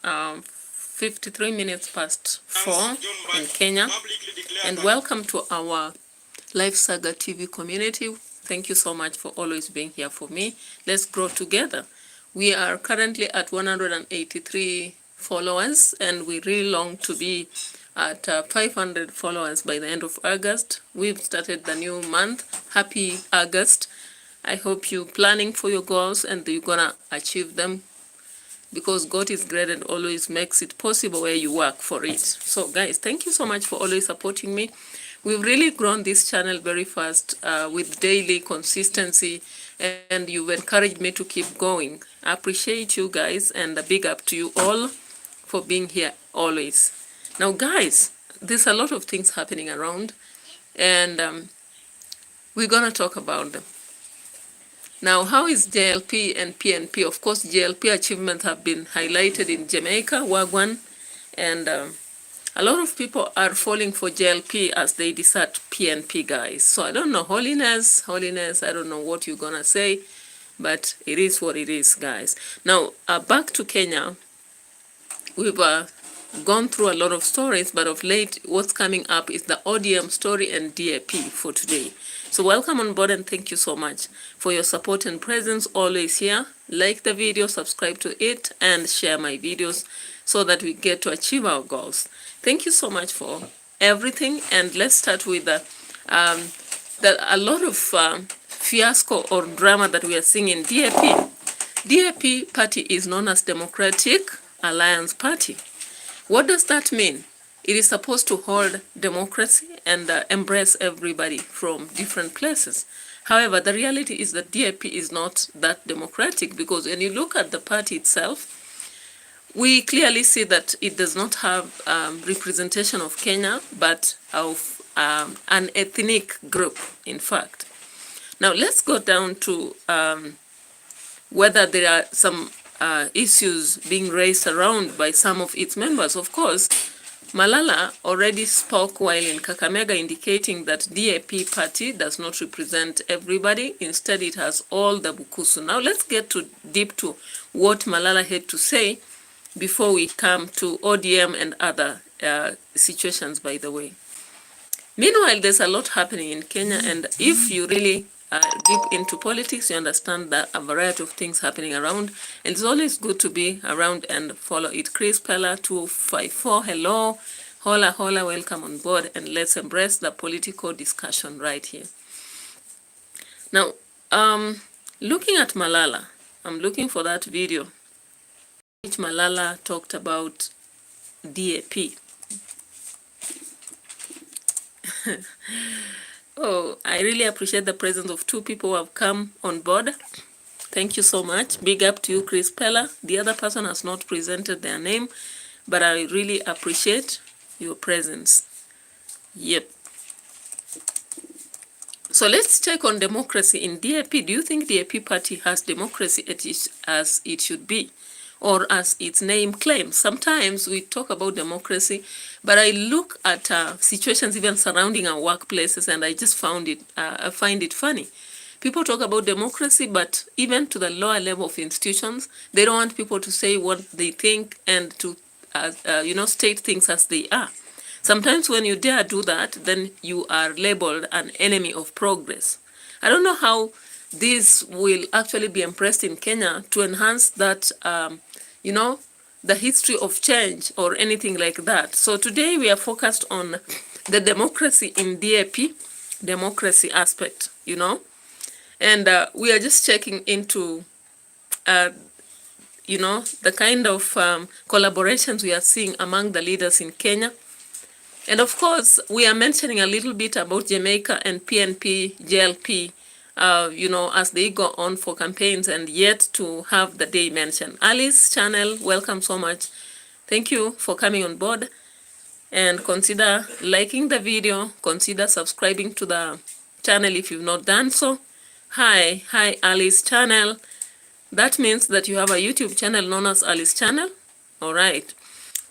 53 minutes past 4 in Kenya, and welcome to our Life Saga TV community. Thank you so much for always being here for me. Let's grow together. We are currently at 183 followers, and we really long to be at 500 followers by the end of August. We've started the new month. Happy August. I hope you're planning for your goals and you're gonna achieve them, because God is great and always makes it possible where you work for it. So guys, thank you so much for always supporting me. We've really grown this channel very fast with daily consistency, and you've encouraged me to keep going. I appreciate you guys, and a big up to you all for being here always. Now guys, there's a lot of things happening around, and we're gonna talk about them. Now, how is JLP and PNP? Of course, JLP achievements have been highlighted in Jamaica, Wagwan, and a lot of people are falling for JLP as they desert PNP, guys. So I don't know, holiness, I don't know what you're gonna say, but it is what it is, guys. Now, back to Kenya, we've gone through a lot of stories, but of late, what's coming up is the ODM story and DAP for today. So welcome on board, and thank you so much for your support and presence always here. Like the video, subscribe to it, and share my videos so that we get to achieve our goals. Thank you so much for everything, and let's start with a lot of fiasco or drama that we are seeing in DAP. DAP party is known as Democratic Alliance Party. What does that mean? It is supposed to hold democracy and embrace everybody from different places. However, the reality is that DAP is not that democratic, because when you look at the party itself, we clearly see that it does not have representation of Kenya, but of an ethnic group, in fact. Now, let's go down to whether there are some issues being raised around by some of its members. Of course, Malala already spoke while in Kakamega, indicating that DAP party does not represent everybody. Instead, it has all the Bukusu. Now, let's get deep to what Malala had to say before we come to ODM and other situations, by the way. Meanwhile, there's a lot happening in Kenya, and if you really deep into politics, you understand that a variety of things happening around, and it's always good to be around and follow it. Chris Pella 254, hello, hola, welcome on board, and let's embrace the political discussion right here. Now, looking at Malala, I'm looking for that video which Malala talked about DAP. Oh, I really appreciate the presence of two people who have come on board. Thank you so much. Big up to you, Chris Pella. The other person has not presented their name, but I really appreciate your presence. Yep. So let's check on democracy in DAP. Do you think DAP party has democracy as it should be, or as its name claims? Sometimes we talk about democracy, but I look at situations even surrounding our workplaces, and I just I find it funny. People talk about democracy, but even to the lower level of institutions, they don't want people to say what they think and to, state things as they are. Sometimes when you dare do that, then you are labeled an enemy of progress. I don't know how this will actually be impressed in Kenya to enhance that, the history of change or anything like that. So today we are focused on the democracy in DAP, democracy aspect, and we are just checking into, the kind of collaborations we are seeing among the leaders in Kenya. And of course, we are mentioning a little bit about Jamaica and PNP, JLP, as they go on for campaigns, and yet to have the day mentioned. Alice channel, welcome so much. Thank you for coming on board, and consider liking the video, consider subscribing to the channel if you've not done so. Hi Alice channel. That means that you have a YouTube channel known as Alice channel. All right.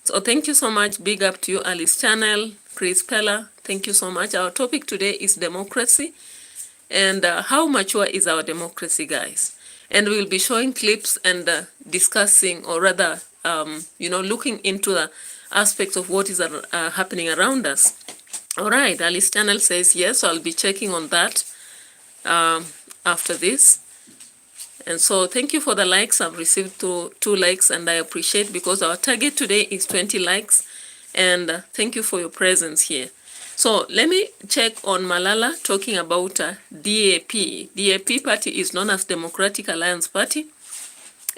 So thank you so much. Big up to you, Alice channel. Chris Pella, thank you so much. Our topic today is democracy. And how mature is our democracy, guys? And we'll be showing clips and discussing, or rather looking into the aspects of what is happening around us. All right, Alice Channel says yes, so I'll be checking on that after this. And so thank you for the likes. I've received two likes, and I appreciate, because our target today is 20 likes. And thank you for your presence here. So let me check on Malala talking about DAP. DAP party is known as Democratic Alliance Party.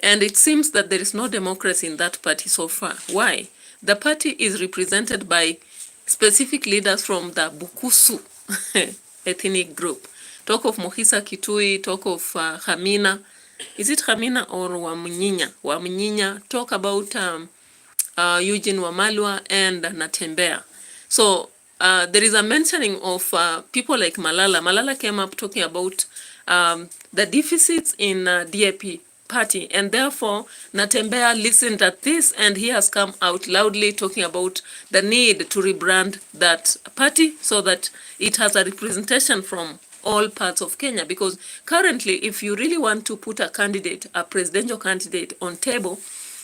And it seems that there is no democracy in that party so far. Why? The party is represented by specific leaders from the Bukusu ethnic group. Talk of Mohisa Kitui, talk of Hamina. Is it Hamina or Wamunyinya? Wamunyinya. Talk about Eugene Wamalwa and NATEMBEYA. So there is a mentioning of people like Malala. Malala came up talking about the deficits in DAP party, and therefore NATEMBEYA listened at this, and he has come out loudly talking about the need to rebrand that party so that it has a representation from all parts of Kenya. Because currently, if you really want to put a candidate, a presidential candidate on table,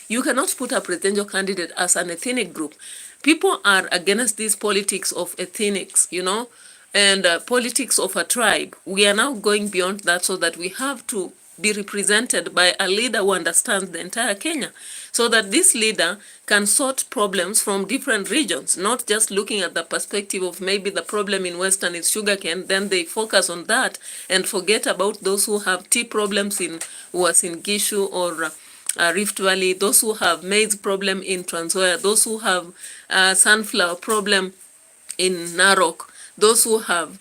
you cannot put a presidential candidate as an ethnic group. People are against this politics of ethnics, and politics of a tribe. We are now going beyond that, so that we have to be represented by a leader who understands the entire Kenya, so that this leader can sort problems from different regions, not just looking at the perspective of maybe the problem in Western is sugarcane, then they focus on that and forget about those who have tea problems in Gishu or Rift Valley, those who have maize problem in Trans Nzoia, those who have sunflower problem in Narok, those who have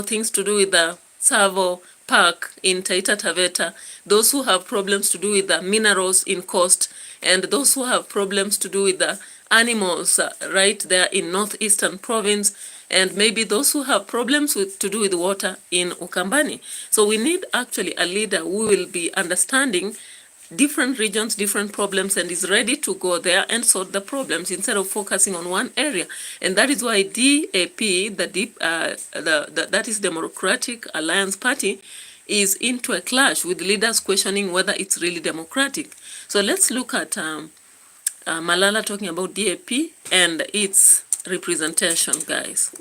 things to do with the Savo Park in Taita Taveta, those who have problems to do with the minerals in Coast, and those who have problems to do with the animals right there in Northeastern Province, and maybe those who have problems to do with water in Ukambani. So we need actually a leader who will be understanding different regions, different problems, and is ready to go there and solve the problems instead of focusing on one area. And that is why DAP, that is Democratic Alliance Party, is into a clash with leaders questioning whether it's really democratic. So let's look at Malala talking about DAP and its representation, guys.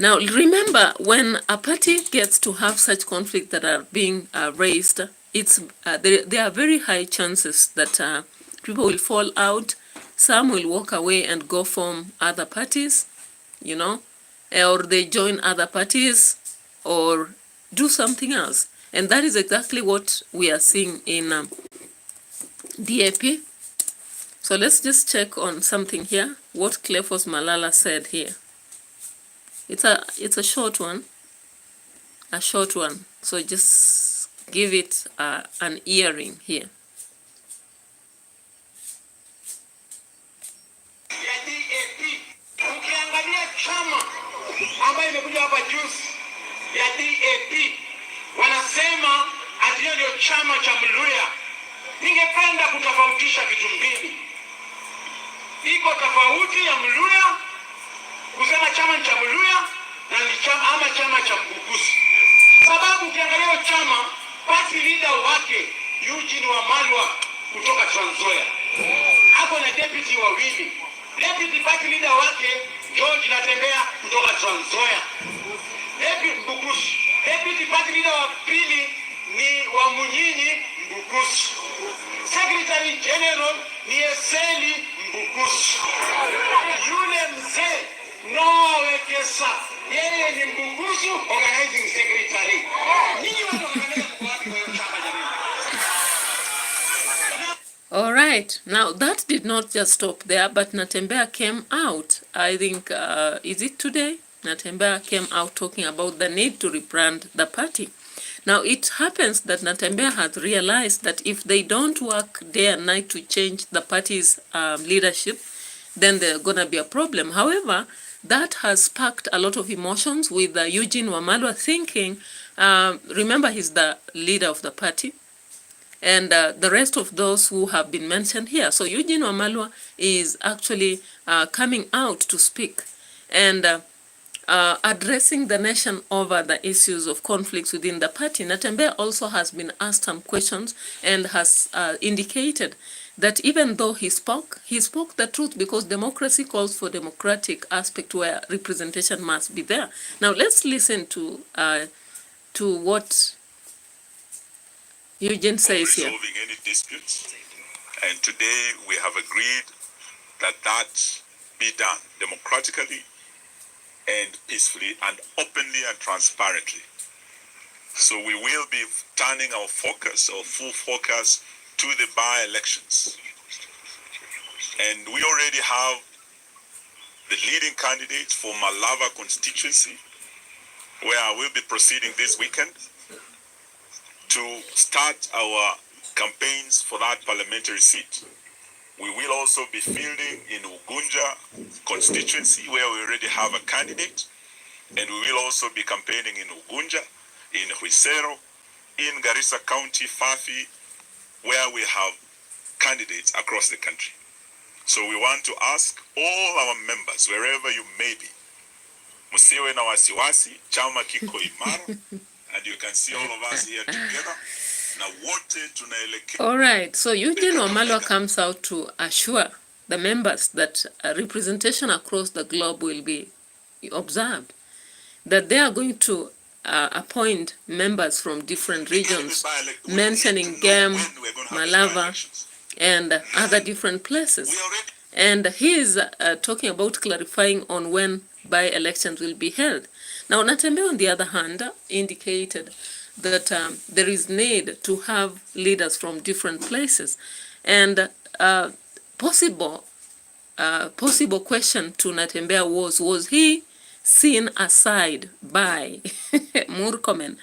Now, remember, when a party gets to have such conflicts that are being raised, there are very high chances that people will fall out. Some will walk away and go form other parties, or they join other parties or do something else. And that is exactly what we are seeing in DAP. So let's just check on something here, what Cleophas Malala said here. It's a short one, so just give it an earring here. Ukiangalia chama ambayo imekuja hapa juzi ya DAP, wanasema ati ndio chama cha Mluya. Ningependa kutofautisha vitu mbili. Iko tofauti ya Mluya kusema chama cha Mluya na ni chama ama chama cha Mbukusi. Sababu ukiangalia chama, party leader wake Eugene Wamalwa kutoka Trans Nzoia, hapo na deputy wawili. Deputy party leader wake George NATEMBEYA kutoka Trans Nzoia. Deputy party leader wa pili ni Wamunyinyi Mbukusi. Secretary General ni Eseli Mbukusi. Yule mzee Noah Wekesa, yeye ni Mbukusu organizing secretary. Nini watu wanaangalia kwa wapi kwa chama jamii? All right. Now, that did not just stop there, but NATEMBEYA came out. I think, is it today? NATEMBEYA came out talking about the need to rebrand the party. Now, it happens that NATEMBEYA has realized that if they don't work day and night to change the party's leadership, then there's going to be a problem. However, that has sparked a lot of emotions with Eugene Wamalwa thinking, remember, he's the leader of the party, and the rest of those who have been mentioned here. So Eugene Wamalwa is actually coming out to speak. And addressing the nation over the issues of conflicts within the party. NATEMBEYA also has been asked some questions and has indicated that even though he spoke the truth, because democracy calls for democratic aspect where representation must be there. Now let's listen to what Eugene says here. Resolving any disputes, and today we have agreed that be done democratically and peacefully and openly and transparently. So we will be turning our focus, our full focus, to the by-elections. And we already have the leading candidates for Malava constituency, where I will be proceeding this weekend to start our campaigns for that parliamentary seat. We will also be fielding in Ugunja constituency, where we already have a candidate, and we will also be campaigning in Ugunja, in Huisero, in Garissa County, Fafi, where we have candidates across the country. So we want to ask all our members, wherever you may be, musiwe na wasiwasi, chama kiko imara, and you can see all of us here together. All right, so Eugene Wamalwa comes out to assure the members that representation across the globe will be observed, that they are going to appoint members from different regions, mentioning Gem, Malava, and other different places. And he is talking about clarifying on when by-elections will be held. Now, NATEMBEYA, on the other hand, indicated that there is need to have leaders from different places. And possible question to NATEMBEYA was he seen aside by Murkomen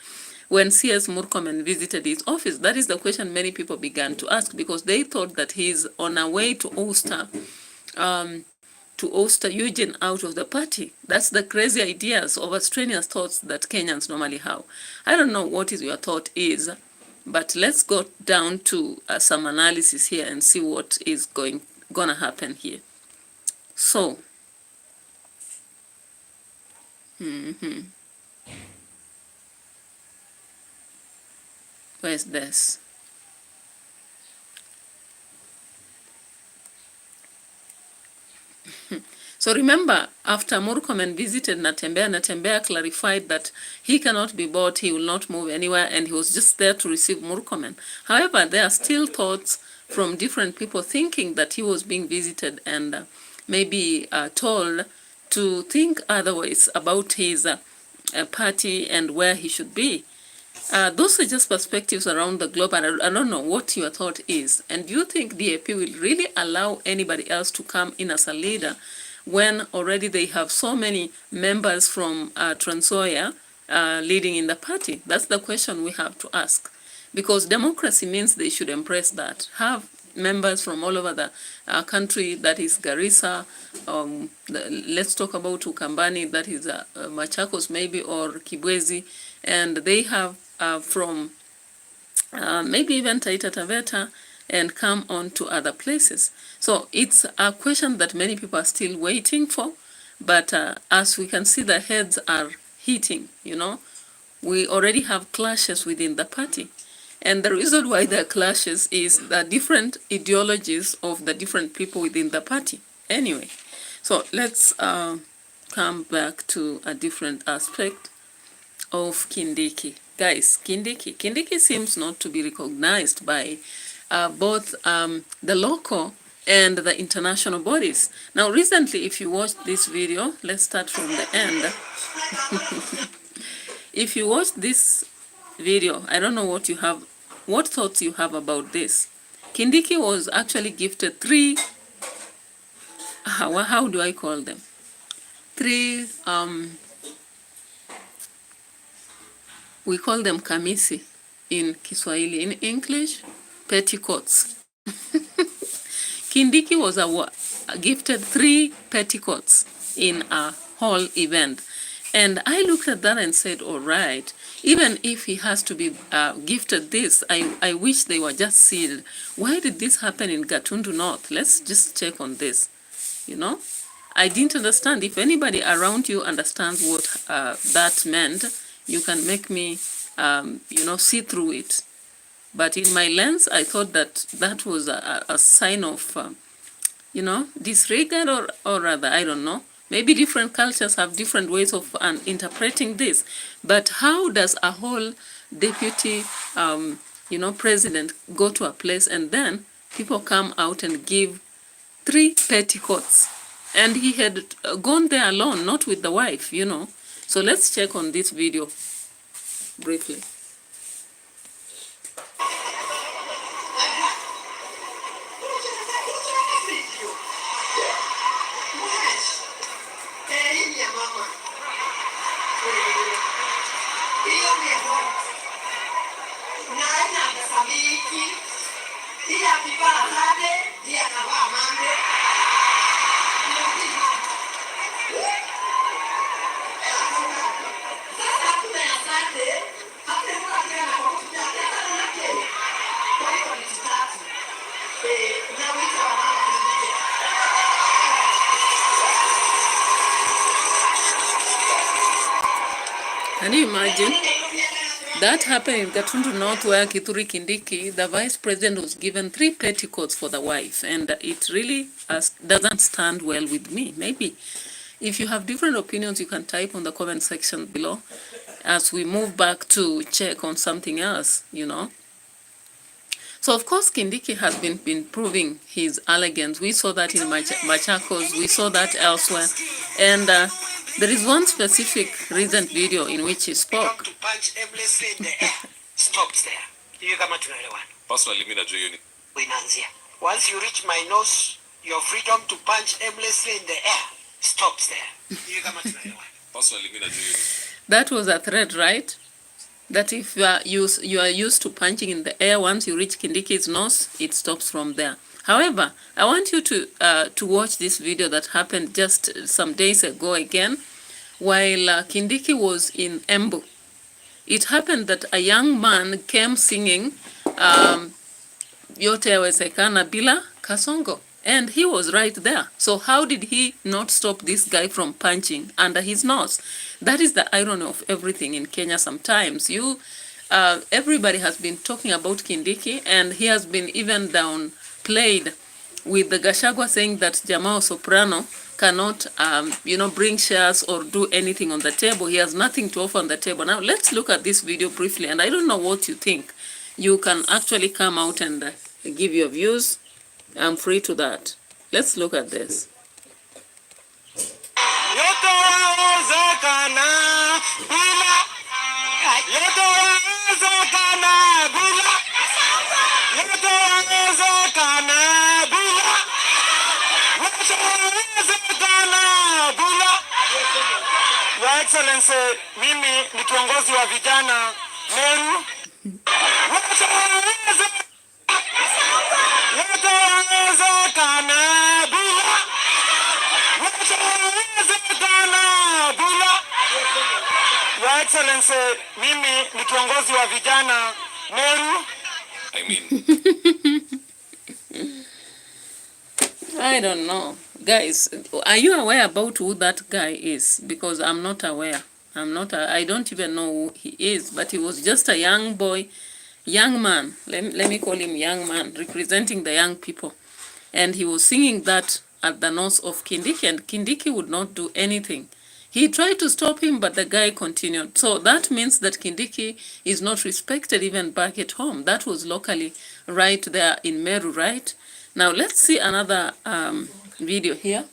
when CS Murkomen visited his office? That is the question many people began to ask, because they thought that he's on a way to ouster Eugene out of the party. That's the crazy ideas of extraneous thoughts that Kenyans normally have. I don't know what is your thought is, but let's go down to some analysis here and see what is gonna happen here. So, where's this? So remember, after Murkomen visited NATEMBEYA clarified that he cannot be bought, he will not move anywhere, and he was just there to receive Murkomen. However, there are still thoughts from different people thinking that he was being visited and maybe told to think otherwise about his party and where he should be. Those are just perspectives around the globe, and I don't know what your thought is. And do you think DAP will really allow anybody else to come in as a leader when already they have so many members from Trans Nzoia leading in the party? That's the question we have to ask. Because democracy means they should embrace that. Have members from all over the country, that is Garissa, let's talk about Ukambani, that is Machakos maybe, or Kibwezi, and they have from maybe even Taita Taveta, and come on to other places. So it's a question that many people are still waiting for, but as we can see, the heads are hitting, you know. We already have clashes within the party. And the reason why there are clashes is the different ideologies of the different people within the party. Anyway, so let's come back to a different aspect of Kindiki. Guys, Kindiki seems not to be recognized by both the local and the international bodies. Now, recently, if you watched this video, let's start from the end. If you watch this video, I don't know what thoughts you have about this. Kindiki was actually gifted three, how do I call them? Three, we call them kamisi in Kiswahili. In English, petticoats. Kindiki was gifted 3 petticoats in a whole event. And I looked at that and said, all right, even if he has to be gifted this, I wish they were just sealed. Why did this happen in Gatundu North? Let's just check on this, you know. I didn't understand. If anybody around you understands what that meant, you can make me, see through it. But in my lens, I thought that that was a sign of, disregard, or rather, I don't know. Maybe different cultures have different ways of interpreting this. But how does a whole deputy, president go to a place and then people come out and give 3 petticoats? And he had gone there alone, not with the wife, So let's check on this video briefly. Can you imagine? That happened in Gatundu North, where Kithure Kindiki, the vice president, was given 3 petticoats for the wife. And it really doesn't stand well with me. Maybe if you have different opinions, you can type on the comment section below as we move back to check on something else, So, of course, Kindiki has been proving his elegance. We saw that in Machakos. We saw that elsewhere. And there is one specific recent video in which he spoke. To punch aimlessly in the air stops there. Personally, once you reach my nose, your freedom to punch aimlessly in the air stops there. That was a threat, right? That if you are used to punching in the air, once you reach Kindiki's nose, it stops from there. However, I want you to watch this video that happened just some days ago again, while Kindiki was in Embu. It happened that a young man came singing Yote Yawezekana Bila Kasongo, and he was right there. So how did he not stop this guy from punching under his nose? That is the irony of everything in Kenya sometimes. Everybody has been talking about Kindiki, and he has been even downplayed with the Gachagua saying that Jamal Soprano cannot, bring shares or do anything on the table. He has nothing to offer on the table. Now, let's look at this video briefly, and I don't know what you think. You can actually come out and give your views. I'm free to that. Let's look at this. Your Excellency, mimi ni kiongozi wa vijana Meru. Your Excellency, mimi ni kiongozi wa vijana Meru. I don't know. Guys, are you aware about who that guy is? Because I'm not aware. I don't even know who he is, but he was just a young boy, young man. Let me call him young man, representing the young people. And he was singing that at the nose of Kindiki, and Kindiki would not do anything. He tried to stop him, but the guy continued. So that means that Kindiki is not respected even back at home. That was locally right there in Meru, right? Now let's see another video here.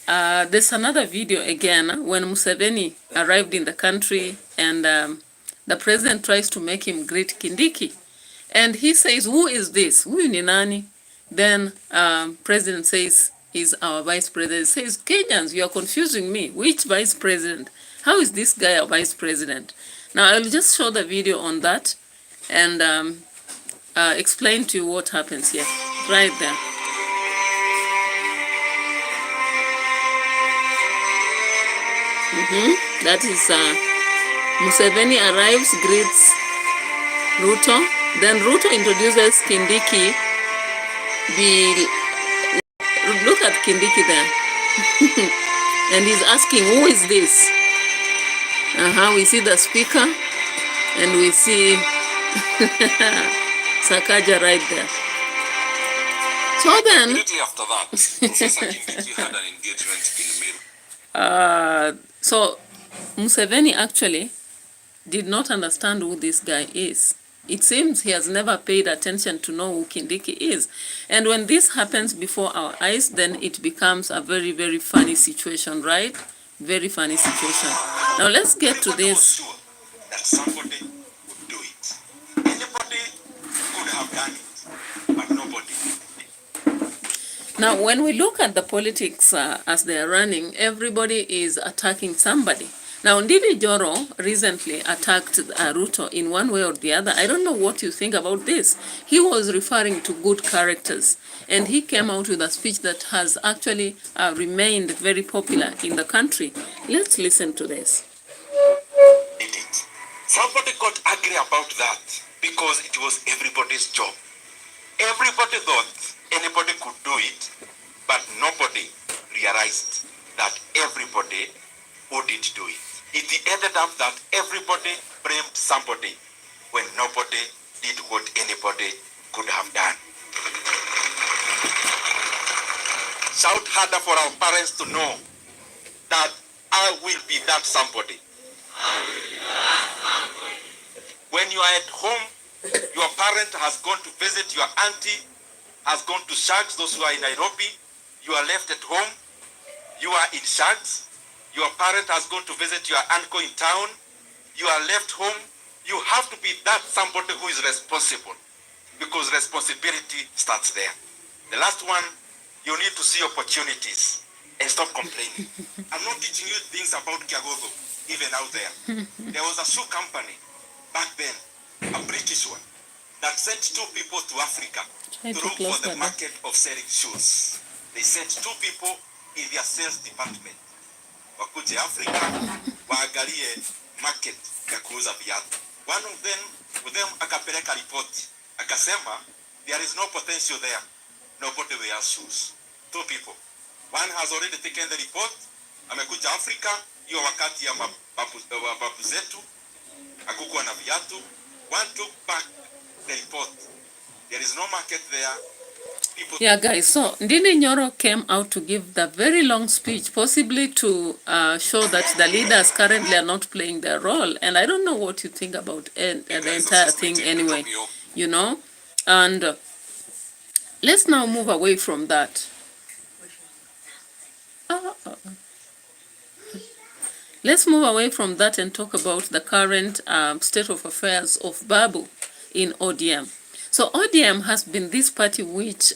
There's another video again when Museveni arrived in the country, and the president tries to make him greet Kindiki. And he says, who is this? Huyu ni nani? Then president says, he's our vice president. He says, Kenyans, you are confusing me. Which vice president? How is this guy a vice president? Now I'll just show the video on that and explain to you what happens here, right there. That is Museveni arrives, greets Ruto. Then Ruto introduces Kindiki look at Kindiki there. And he's asking, who is this? We see the speaker and we see Sakaja right there. So then, immediately after that, Professor Kindiki had an engagement in Meru. So Museveni actually did not understand who this guy is. It seems he has never paid attention to know who Kindiki is. And when this happens before our eyes, then it becomes a very, very funny situation, right? Very funny situation. Now let's get to this. Sure that somebody would do it. Anybody could have done it, but nobody. Now, when we look at the politics as they are running, everybody is attacking somebody. Now, Ndidi Joro recently attacked Ruto in one way or the other. I don't know what you think about this. He was referring to good characters, and he came out with a speech that has actually remained very popular in the country. Let's listen to this. Somebody got angry about that because it was everybody's job. Everybody thought anybody could do it, but nobody realized that everybody wouldn't do it. It ended up that everybody blamed somebody when nobody did what anybody could have done. Shout harder for our parents to know that I will be that somebody. When you are at home, your parent has gone to visit your auntie, has gone to Shags, those who are in Nairobi, you are left at home, you are in Shags, your parent has gone to visit your uncle in town, you are left home, you have to be that somebody who is responsible, because responsibility starts there. The last one, you need to see opportunities and stop complaining. I'm not teaching you things about Kiagogo, even out there. There was a shoe company back then, a British one, that sent 2 people to Africa to look for the market of selling shoes. They sent 2 people in their sales department. Wakuje Africa, waangalie market ya kuuza viatu. One of them akapeleka report, akasema there is no potential there. Nobody wears shoes. 2 people. One has already taken the report, amekuja Africa, hiyo wakati ya babu zetu, hakukuwa na viatu. One took back the report. There is no market there. Yeah, guys, so Ndidi Nyoro came out to give the very long speech, possibly to show that the leaders currently are not playing their role. And I don't know what you think about the entire thing anyway, you know. And let's now move away from that. Let's move away from that and talk about the current state of affairs of Babu in ODM. So ODM has been this party which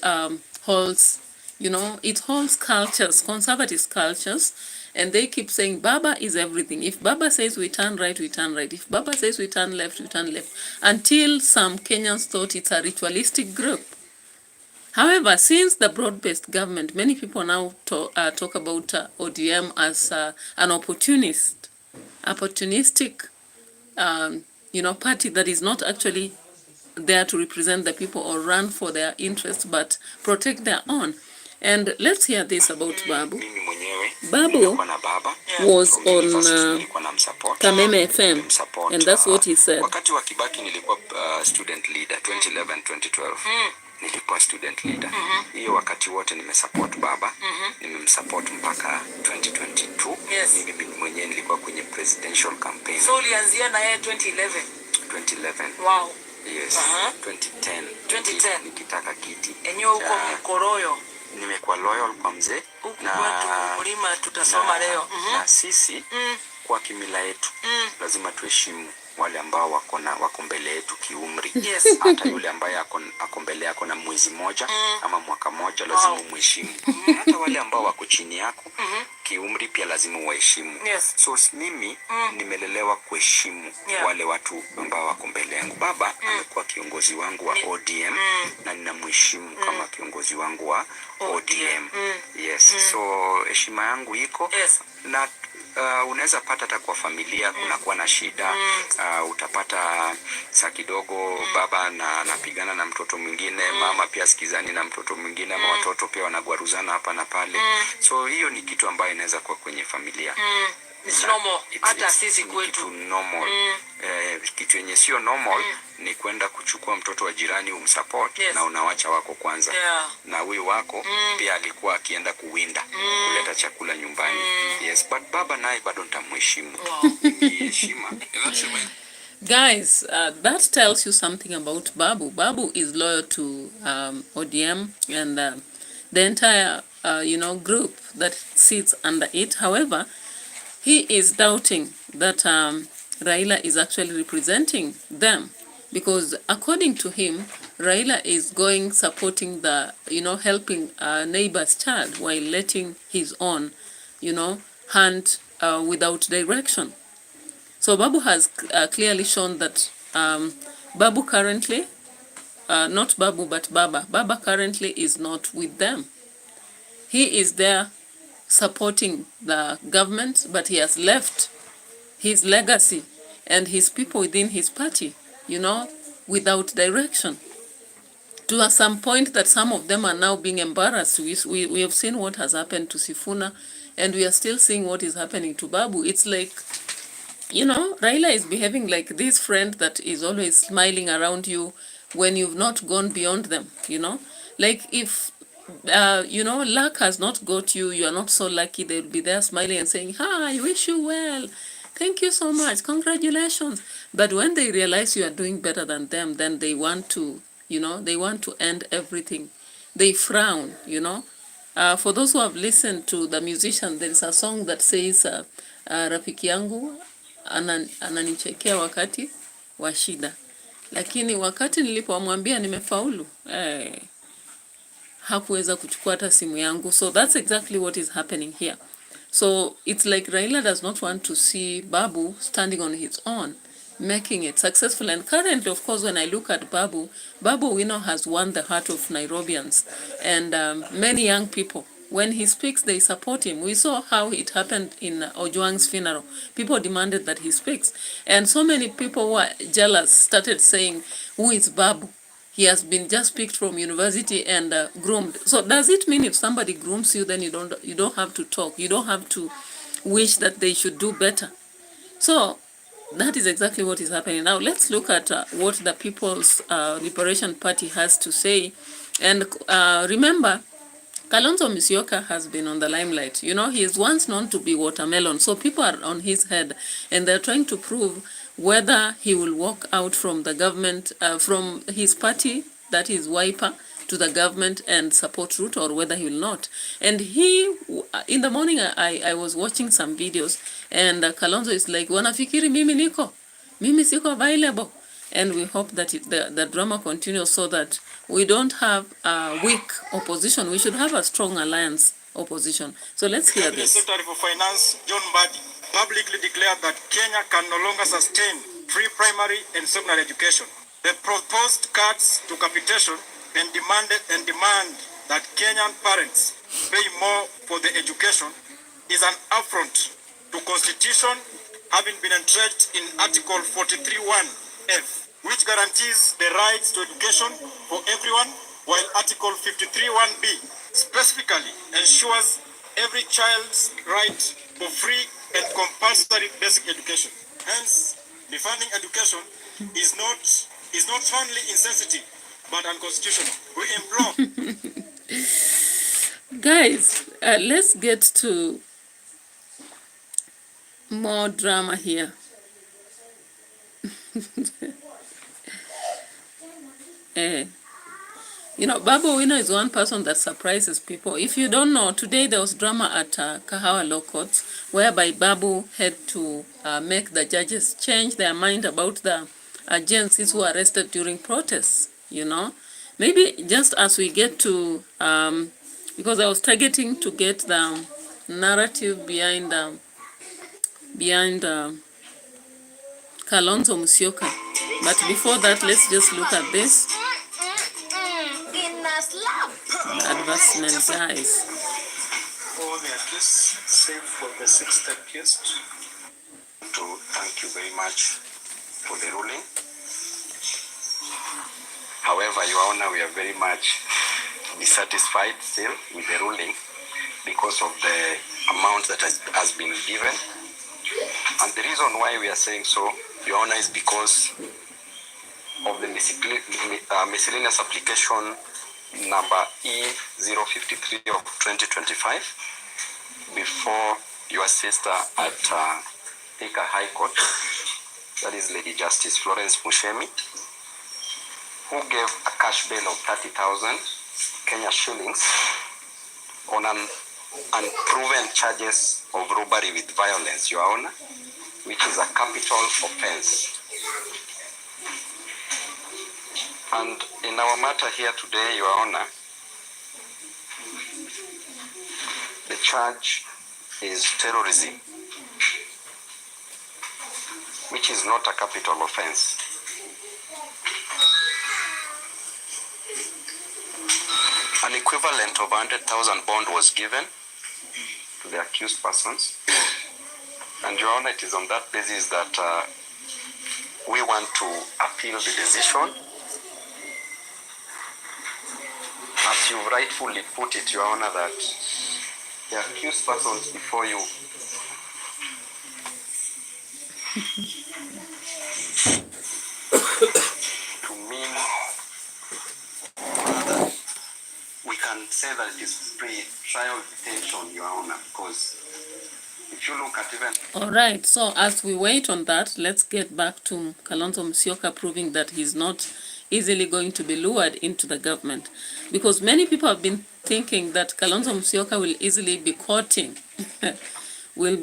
holds, you know, it holds cultures, conservative cultures, and they keep saying Baba is everything. If Baba says we turn right, we turn right. If Baba says we turn left, we turn left. Until some Kenyans thought it's a ritualistic group. However, since the broad-based government, many people now talk about ODM as an opportunistic, you know, party that is not actually there to represent the people or run for their interests, but protect their own. And let's hear this about Babu. Babu was on Kameme FM, and that's what he said. Wakati wa Kibaki nilikuwa student leader 2011-2012. Nilikuwa student leader. Hiyo wakati wote nimesupport Baba. Nimemsupport mpaka 2022. Mimi mwenyewe nilikuwa kwenye presidential campaign. So ulianzia na yeye 2011? 2011. Wow. Yes. 2010 nikitaka kiti. Enyewe uko mkoroyo. Nimekuwa loyal kwa mzee na kulima tutasoma leo. Na sisi kwa kimila yetu lazima tuheshimu wale ambao wako mbele yetu kiumri. Yes. Hata yule ambaye ako mbele yako na mwezi moja ama mwaka moja lazima umheshimu. Hata wale ambao wako chini yako kiumri pia lazima uwaheshimu. Yes. So mimi nimelelewa kuheshimu wale watu ambao wako mbele yangu. Baba amekuwa kiongozi wangu wa ODM na ninamheshimu kama kiongozi wangu wa ODM. Yes. So heshima yangu iko na unaweza pata hata kwa familia kunakuwa na shida. Utapata saa kidogo baba na anapigana na mtoto mwingine, mama pia sikizani na mtoto mwingine, ama watoto pia wanagwaruzana hapa na pale. So hiyo ni kitu ambayo inaweza kuwa kwenye familia. It's normal. Hata sisi kwetu. Kitu normal. Kitu yenye sio normal ni kwenda kuchukua mtoto wa jirani umsupport, na unawacha wako kwanza. Na huyu wako pia alikuwa akienda kuwinda kuleta chakula nyumbani. Yes, but baba naye bado nitamheshimu. Heshima. Guys, that tells you something about Babu. Babu is loyal to ODM and the entire group that sits under it. However, he is doubting that Raila is actually representing them, because according to him, Raila is supporting the, helping a neighbor's child while letting his own, hunt without direction. So Babu has clearly shown that Babu currently, not Babu but Baba currently is not with them. He is there supporting the government, but he has left his legacy and his people within his party, without direction. To some point that some of them are now being embarrassed. We have seen what has happened to Sifuna, and we are still seeing what is happening to Babu. It's like, Raila is behaving like this friend that is always smiling around you when you've not gone beyond them, Like if luck has not got you, you are not so lucky, they'll be there smiling and saying, hi, I wish you well, thank you so much, congratulations. But when they realize you are doing better than them, then they want to, they want to end everything. They frown, For those who have listened to the musician, there is a song that says, rafiki yangu ananichekea wakati wa shida, lakini wakati nilipomwambia nimefaulu, hakuweza kuchukua hata simu yangu. So that's exactly what is happening here. So it's like Raila does not want to see Babu standing on his own, making it successful. And currently, of course, when I look at Babu has won the heart of Nairobians and many young people. When he speaks, they support him. We saw how it happened in Ojwang's funeral. People demanded that he speaks. And so many people who are jealous started saying, who is Babu? He has been just picked from university and groomed. So does it mean if somebody grooms you, then you don't have to talk? You don't have to wish that they should do better? So that is exactly what is happening. Now let's look at what the People's Liberation Party has to say. And remember, Kalonzo Musyoka has been on the limelight. He is once known to be watermelon. So people are on his head and they're trying to prove whether he will walk out from the government, from his party, that is Wiper, to the government and support Ruto, or whether he will not. And he, in the morning, I was watching some videos, and Kalonzo is like, wanafikiri mimi siko available. And we hope that the drama continues so that we don't have a weak opposition. We should have a strong alliance opposition. So let's hear this. The Secretary for Finance, John Mbadi, publicly declared that Kenya can no longer sustain free primary and secondary education. The proposed cuts to capitation and demand that Kenyan parents pay more for the education is an affront to Constitution, having been entrenched in Article 43(1)(f), which guarantees the rights to education for everyone, while Article 53(1)(b) specifically ensures every child's right for free and compulsory basic education. Hence, defunding education is not only insensitive but unconstitutional. We implore. Guys, let's get to more drama here. Babu Owino is one person that surprises people. If you don't know, today there was drama at Kahawa Law Courts, whereby Babu had to make the judges change their mind about the agencies who were arrested during protests, Maybe just as we get to, because I was targeting to get the narrative behind Kalonzo Musyoka. But before that, let's just look at this. Advancement, guys. all the accused, save for the sixth accused. To thank you very much for the ruling. However, Your Honor, we are very much dissatisfied still with the ruling because of the amount that has been given. And the reason why we are saying so, Your Honor, is because of the miscellaneous application number E053 of 2025 before your sister at Thika High Court, that is Lady Justice Florence Mushemi, who gave a cash bail of 30,000 Kenya shillings on an unproven charges of robbery with violence, Your Honor, which is a capital offense. And in our matter here today, Your Honor, the charge is terrorism, which is not a capital offense. An equivalent of 100,000 bond was given to the accused persons. And Your Honor, it is on that basis that we want to appeal the decision. As you rightfully put it, Your Honor, that the accused persons before you to mean that we can say that it is pre-trial detention, Your Honor, because if you look at even... All right, so as we wait on that, let's get back to Kalonzo Musyoka proving that he's not easily going to be lured into the government. Because many people have been thinking that Kalonzo Musyoka will easily be courting, with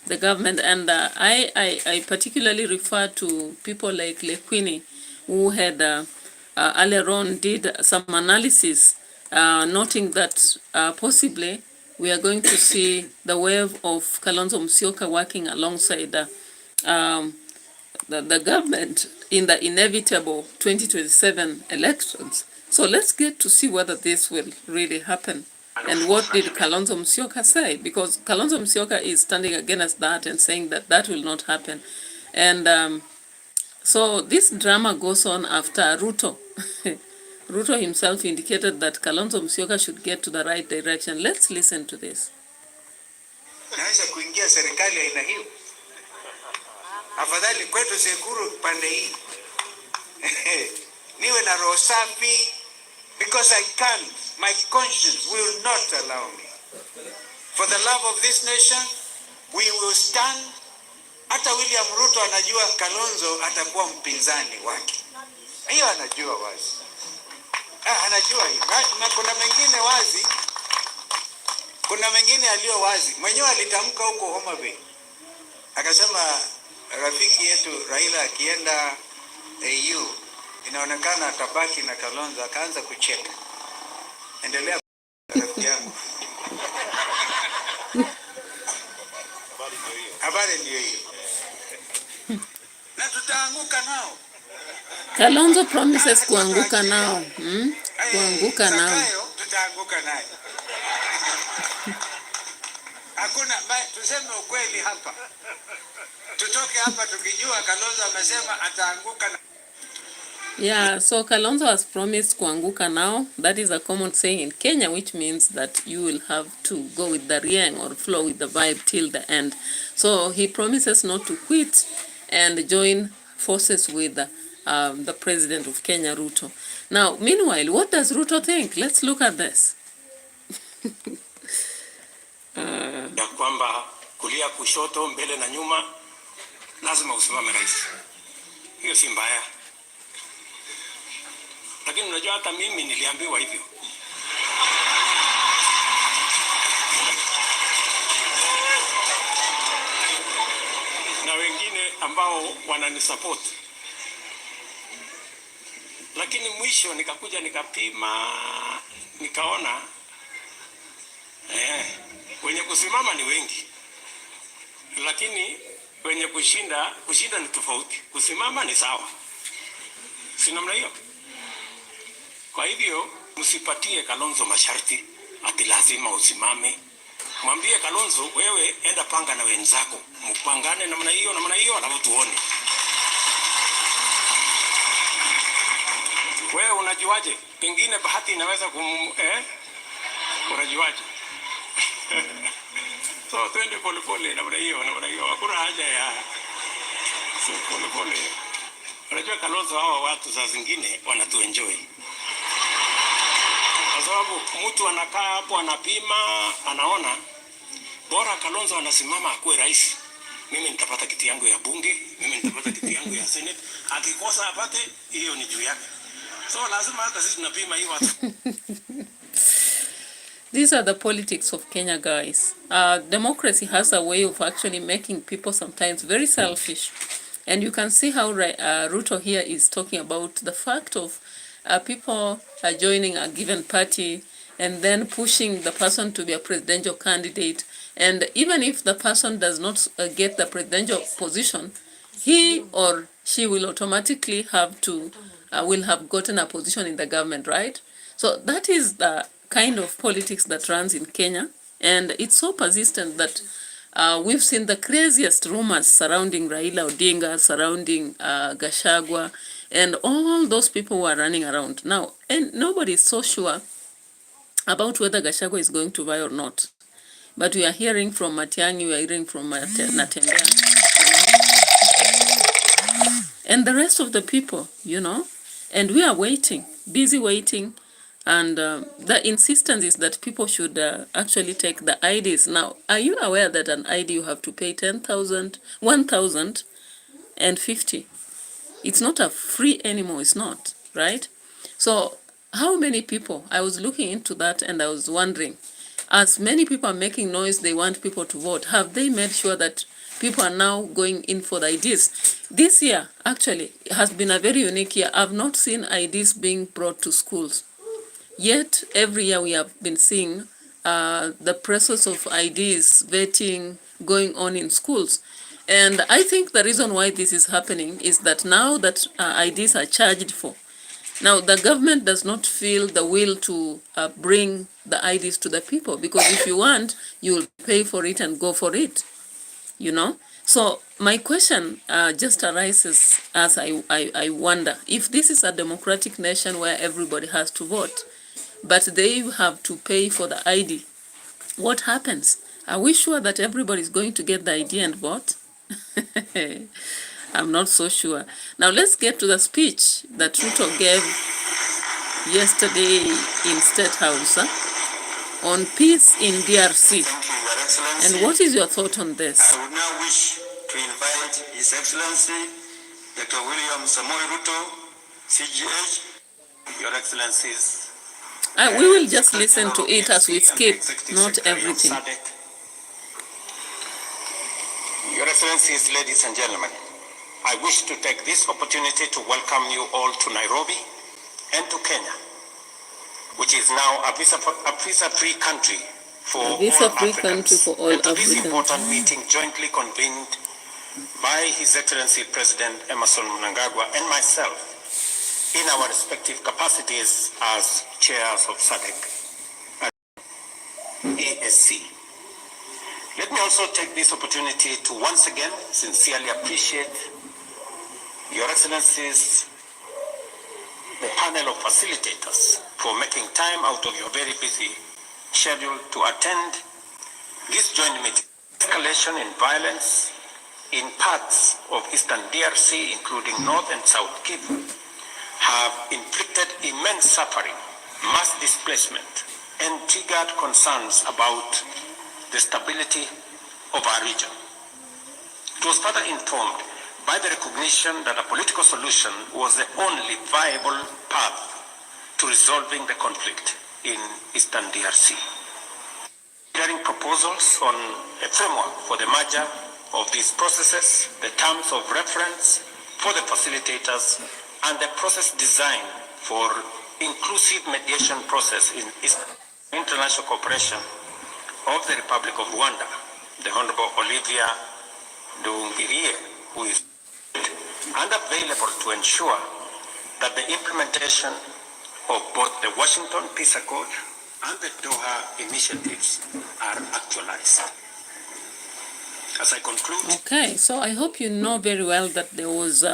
the government. And I particularly refer to people like Lekwini, who had earlier on did some analysis, noting that possibly we are going to see the wave of Kalonzo Musyoka working alongside the government in the inevitable 2027 elections. So let's get to see whether this will really happen. And what did Kalonzo Musyoka say? Because Kalonzo Musyoka is standing against that and saying that that will not happen. And so this drama goes on after Ruto. Ruto himself indicated that Kalonzo Musyoka should get to the right direction. Let's listen to this. Naweza kuingia serikali aina hiyo. Afadhali kwetu Sekuru pande hii. Niwe na roho safi, because I can't. My conscience will not allow me. For the love of this nation, we will stand. Hata William Ruto anajua Kalonzo atakuwa mpinzani wake. Hiyo anajua wazi. Anajua hiyo. Na kuna mengine wazi. Kuna mengine aliyo wazi. Mwenyewe alitamka huko Homa Bay. Akasema rafiki yetu Raila akienda AU inaonekana atabaki na Kalonzo. Akaanza kucheka. Endelea rafiki yangu. Habari ndio hiyo. Na tutaanguka nao. Kalonzo promises kuanguka nao. Kuanguka nao. Tutaanguka naye. Hakuna, tuseme ukweli hapa. Tutoke hapa tukijua Kalonzo amesema ataanguka na... Yeah, so Kalonzo has promised kuanguka now. That is a common saying in Kenya, which means that you will have to go with the riang or flow with the vibe till the end. So he promises not to quit and join forces with the president of Kenya, Ruto. Now, meanwhile, what does Ruto think? Let's look at this. Ya kwamba kulia kushoto mbele na nyuma lazima usimame rais. Hiyo si mbaya. Lakini unajua hata mimi niliambiwa hivyo. Na wengine ambao wananisupport. Lakini mwisho nikakuja nikapima, nikaona wenye kusimama ni wengi. Lakini wenye kushinda ni tofauti. Kusimama ni sawa. Si namna hiyo? Kwa hivyo msipatie Kalonzo masharti ati lazima usimame. Mwambie Kalonzo, wewe enda panga na wenzako, mpangane namna hiyo, alafu tuone. Wewe unajuaje? Pengine bahati inaweza unajuaje? So twende pole namna hiyo. Hakuna haja ya pole. Unajua Kalonzo, hawa watu saa zingine wanatuenjoy. Kwa sababu mtu anakaa hapo anapima, anaona bora Kalonzo anasimama akuwe rais, mimi nitapata kiti yangu ya bunge, mimi nitapata kiti yangu ya senate. Akikosa apate, hiyo ni juu yake. So lazima hata sisi tunapima hiyo watu. These are the politics of Kenya, guys. Democracy has a way of actually making people sometimes very selfish. And you can see how Ruto here is talking about the fact of people joining a given party and then pushing the person to be a presidential candidate. And even if the person does not get the presidential position, he or she will automatically have to, will have gotten a position in the government, right? So that is the kind of politics that runs in Kenya. And it's so persistent that we've seen the craziest rumors surrounding Raila Odinga, surrounding Gachagua, and all those people who are running around now. And nobody is so sure about whether Gachagua is going to vie or not. But we are hearing from Matiang'i, we are hearing from NATEMBEYA, and the rest of the people, you know. And we are waiting, busy waiting. And the insistence is that people should actually take the IDs. Now, are you aware that an ID you have to pay 1,050? It's not a free anymore, it's not, right? So how many people, I was looking into that and I was wondering, as many people are making noise, they want people to vote, have they made sure that people are now going in for the IDs? This year, actually, has been a very unique year. I've not seen IDs being brought to schools. Yet, every year we have been seeing the process of IDs, vetting, going on in schools. And I think the reason why this is happening is that now that IDs are charged for, now the government does not feel the will to bring the IDs to the people, because if you want, you will pay for it and go for it, you know. So my question just arises as I wonder, if this is a democratic nation where everybody has to vote, but they have to pay for the ID, what happens? Are we sure that everybody is going to get the ID and vote? I'm not so sure. Now let's get to the speech that Ruto gave yesterday in State House on peace in DRC. Thank you, Your Excellency. And what is your thought on this? I would now wish to invite His Excellency Dr. William Samoei Ruto, CGH. Your Excellencies. We will just listen to it as we skip, not everything. Your Excellencies, ladies and gentlemen, I wish to take this opportunity to welcome you all to Nairobi and to Kenya, which is now a visa-free country for all Africans. And to this important meeting jointly convened by His Excellency President Emerson Mnangagwa and myself in our respective capacities as chairs of SADC and ASC. Let me also take this opportunity to once again sincerely appreciate Your Excellencies, the panel of facilitators, for making time out of your very busy schedule to attend this joint meeting. Escalation in violence in parts of eastern DRC, including North and South Kivu, have inflicted immense suffering, mass displacement, and triggered concerns about the stability of our region. It was further informed by the recognition that a political solution was the only viable path to resolving the conflict in eastern DRC. Hearing proposals on a framework for the merger of these processes, the terms of reference for the facilitators, and the process design for inclusive mediation process in international cooperation of the Republic of Rwanda, the Honorable Olivia Nduhungirehe, who is unavailable to ensure that the implementation of both the Washington Peace Accord and the Doha initiatives are actualized. As I conclude... Okay, so I hope you know very well that there was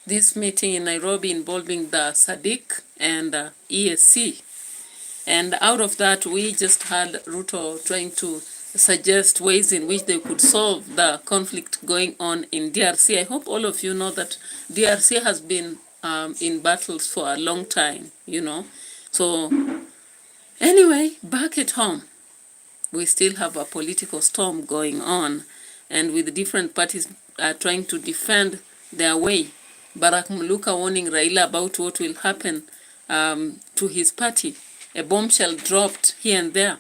this meeting in Nairobi involving the SADC and EAC. And out of that, we just had Ruto trying to suggest ways in which they could solve the conflict going on in DRC. I hope all of you know that DRC has been in battles for a long time, you know. So anyway, back at home, we still have a political storm going on, and with different parties trying to defend their way. Barack Muluka warning Raila about what will happen to his party. A bombshell dropped here and there.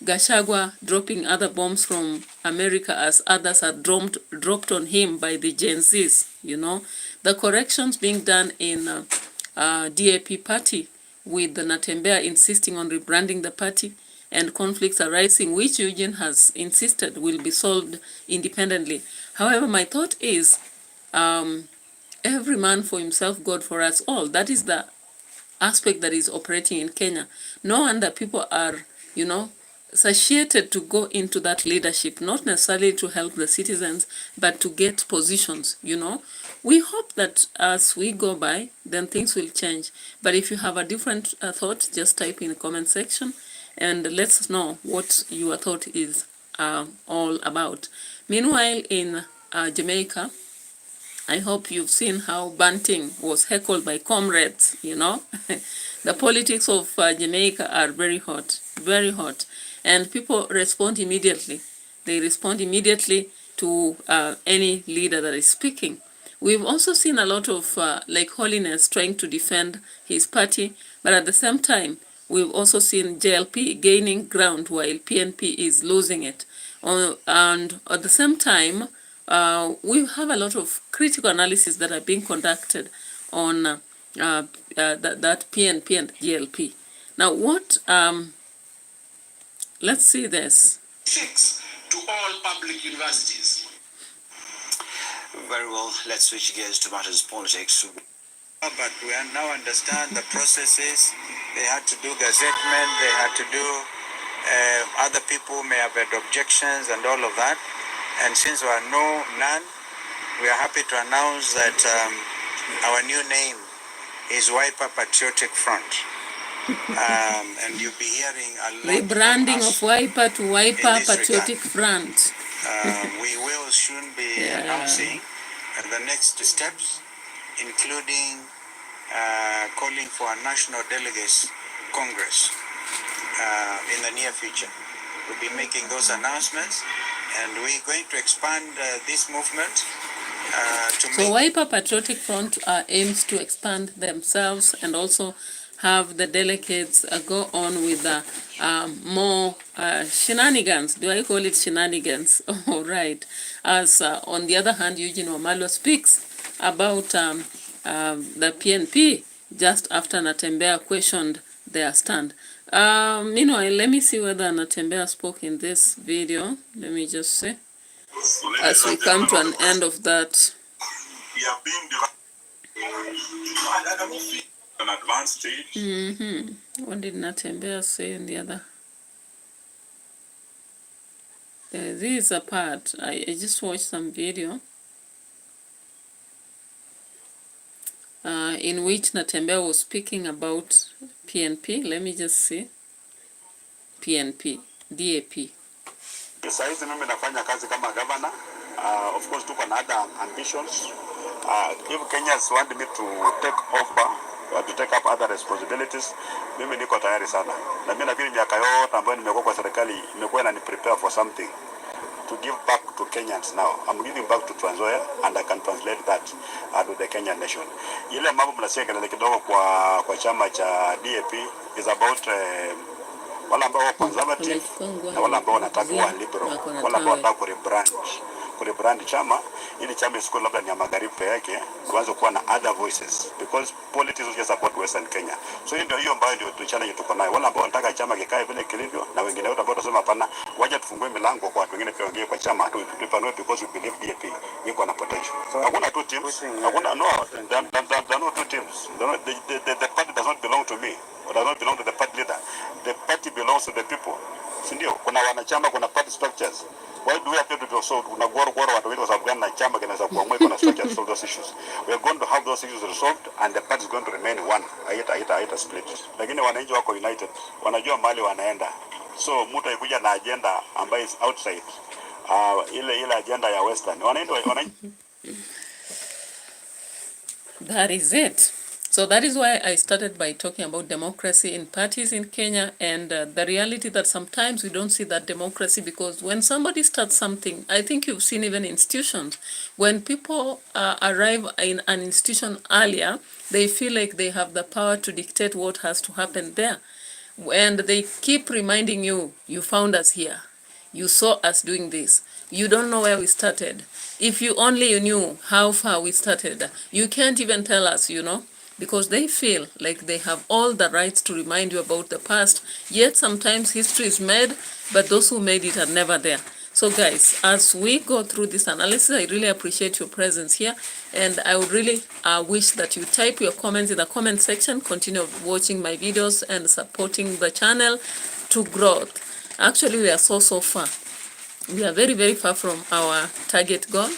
Gachagua dropping other bombs from America as others are dropped on him by the Gen Zs, you know. The corrections being done in DAP party, with the NATEMBEYA insisting on rebranding the party, and conflicts arising, which Eugene has insisted will be solved independently. However, my thought is, every man for himself, God for us all. That is the aspect that is operating in Kenya. No wonder people are, you know, satiated to go into that leadership, not necessarily to help the citizens, but to get positions, you know. We hope that as we go by, then things will change. But if you have a different thought, just type in the comment section and let us know what your thought is all about. Meanwhile, in Jamaica, I hope you've seen how Banting was heckled by comrades, you know. The politics of Jamaica are very hot, and people respond immediately. They respond immediately to any leader that is speaking. We've also seen a lot of, like Holiness trying to defend his party, but at the same time, we've also seen JLP gaining ground while PNP is losing it. And at the same time, we have a lot of critical analysis that are being conducted on that PNP and GLP. Now, what, let's see this. 6 to all public universities. Very well, let's switch gears to matters politics. But we now understand the processes. They had to do gazettement, they had to do, other people may have had objections and all of that. And since there are none, we are happy to announce that our new name is Wiper Patriotic Front. And you'll be hearing a lot rebranding of Wiper to Wiper Patriotic Front. We will soon be announcing the next steps, including calling for a National Delegates Congress in the near future. We'll be making those announcements, and we're going to expand this movement So Wiper Patriotic Front aims to expand themselves and also have the delegates go on with more shenanigans. Do I call it shenanigans? All right. As on the other hand, Eugene Wamalwa speaks about the PNP just after NATEMBEYA questioned their stand. Meanwhile, let me see whether NATEMBEYA spoke in this video. Let me just see. As we come to an end of that. An advanced stage. What did NATEMBEYA say in the other? This is a part. I just watched some video in which NATEMBEYA was speaking about PNP. Let me just see. PNP, DAP. Saizi mimi nafanya kazi kama governor. Of course tuko na other ambitions. If Kenyans want me to take over or to take up other responsibilities, mimi niko tayari sana. Na mimi nafikiri miaka yote ambayo nimekuwa kwa serikali nimekuwa na prepare for something to give back to Kenyans now. I'm giving back to Trans Nzoia and I can translate that to the Kenyan nation. Ile mambo mnasikia kelele kidogo kwa chama cha DAP is about wala ambao conservative na wala ambao wanataka wa liberal, wala ambao wanataka rebrand. kurebrand chama ili chama isikuwe labda ni ya magharibi peke yake, tuanze kuwa na other voices, because politics is just about Western Kenya. So hiyo ambayo ndio challenge tuko nayo. Wale ambao wanataka chama kikae vile kilivyo, na wengine wote ambao wanasema hapana, wacha tufungue milango kwa watu wengine pia waingie kwa chama, tupanue, because we believe DAP iko na potential. Hakuna two teams, hakuna there are no two teams. The party does not belong to me, or does not belong to the party leader. The party belongs to the people. Sindio? Kuna wanachama, kuna party structures. Why do we have to solve? Kuna goro watu wetu sababu gani na chama kinaweza kuamua kuna structure to solve those issues. We are going to have those issues resolved and the party is going to remain one. Haita split. Lakini wananchi wako united. Wanajua mahali wanaenda. So mtu akikuja na agenda ambayo is outside ile agenda ya Western. Wananchi That is it. So that is why I started by talking about democracy in parties in Kenya, and the reality that sometimes we don't see that democracy, because when somebody starts something, I think you've seen even institutions, when people arrive in an institution earlier, they feel like they have the power to dictate what has to happen there. And they keep reminding you, you found us here. You saw us doing this. You don't know where we started. If you only knew how far we started, you can't even tell us, because they feel like they have all the rights to remind you about the past. Yet sometimes history is made, but those who made it are never there. So guys, as we go through this analysis, I really appreciate your presence here, and I would really wish that you type your comments in the comment section, continue watching my videos and supporting the channel to growth. Actually, we are so far. We are very, very far from our target goal.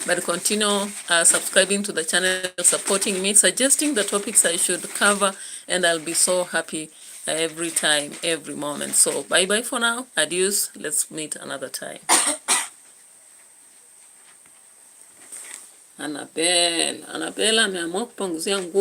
But continue subscribing to the channel, supporting me, suggesting the topics I should cover, and I'll be so happy every time, every moment. So bye-bye for now. Adios. Let's meet another time. Annabelle ameamua kupunguzia nguo.